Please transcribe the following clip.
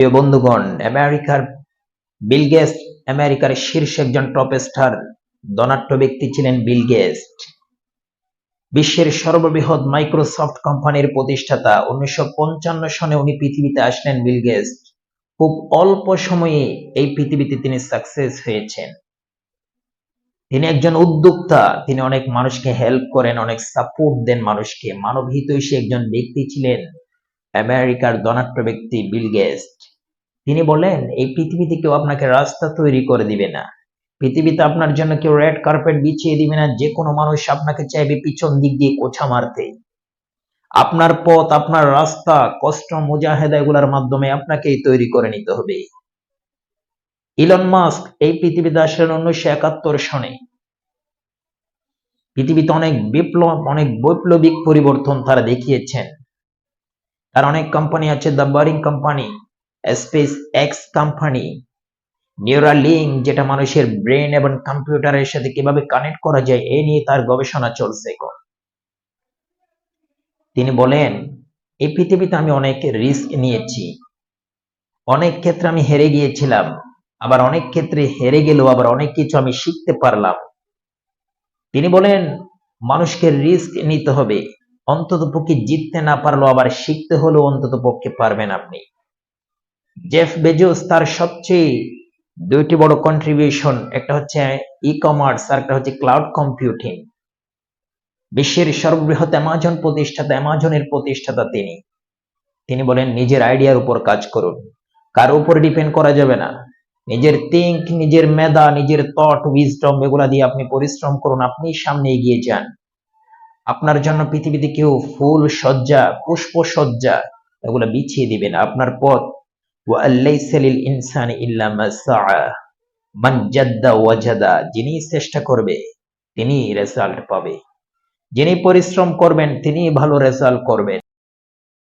প্রিয় বন্ধুগণ, Bill Gates আমেরিকার শীর্ষ একজন টপ স্টার ধনাঢ্য ব্যক্তি ছিলেন বিল গেটস। বিশ্বের সর্ববৃহৎ মাইক্রোসফট কোম্পানির প্রতিষ্ঠাতা। 1955 সনে উনি পৃথিবীতে আসলেন বিল গেটস। খুব অল্প সময়ে এই পৃথিবীতে তিনি সাকসেস হয়েছেন। তিনি একজন উদ্যোক্তা, তিনি অনেক মানুষকে হেল্প করেন, অনেক সাপোর্ট দেন মানুষকে। মানবহিতৈষী একজন ব্যক্তি ছিলেন আমেরিকার ধনাঢ্য ব্যক্তি বিল গেটস। তিনি বলেন, এই পৃথিবীতে কেউ আপনাকে রাস্তা তৈরি করে দিবে না, পৃথিবীতে আপনার জন্য কেউ রেড কার্পেট বিছিয়ে দিবে না। যে কোনো মানুষ আপনাকে চাইবে পিছন দিক দিয়ে কোছা মারতে। আপনার পথ, আপনার রাস্তা কষ্ট মুজাহেদা এগুলোর মাধ্যমে আপনাকেই তৈরি করে নিতে হবে। ইলন মাস্ক এই পৃথিবীতে আসলেন 1971 সনে। পৃথিবীতে অনেক বৈপ্লবিক পরিবর্তন তারা দেখিয়েছেন। তার অনেক কোম্পানি আছে, the boring company, space x company, Neuralink, যেটা মানুষের ব্রেন এবং কম্পিউটারের সাথে কিভাবে কানেক্ট করা যায় এ নিয়ে তার গবেষণা চলছে এখন। তিনি বলেন, এই পৃথিবীতে আমি অনেক রিস্ক নিয়েছি, অনেক ক্ষেত্রে আমি হেরে গিয়েছিলাম, আবার অনেক ক্ষেত্রে হেরে গেলেও আবার অনেক কিছু আমি শিখতে পারলাম। তিনি বলেন, মানুষকে রিস্ক নিতে হবে, অন্তত পক্ষে জিততে না পারলেও আবার শিখতে হলেও অন্তত পক্ষে পারবেন আপনি। জেফ বেজোস তার সবচেয়ে দুইটি বড় কন্ট্রিবিউশন, একটা হচ্ছে ই কমার্স আর একটা হচ্ছে ক্লাউড কম্পিউটিং। বিশ্বের সর্ববৃহৎ অ্যামাজনের প্রতিষ্ঠাতা তিনি বলেন, নিজের আইডিয়ার উপর কাজ করুন, কারো উপর ডিপেন্ড করা যাবে না। নিজের নিজের মেধা, নিজের থট, উইজডম এগুলা দিয়ে আপনি পরিশ্রম করুন, আপনি সামনে এগিয়ে যান। আপনার জন্য পৃথিবীতে কেউ ফুল সজ্জা, পুষ্প সজ্জা এগুলা বিছিয়ে দিবে না। আপনার পথ যিনি চেষ্টা করবে তিনি রেজাল্ট পাবে, যিনি পরিশ্রম করবেন তিনি ভালো রেজাল্ট করবেন।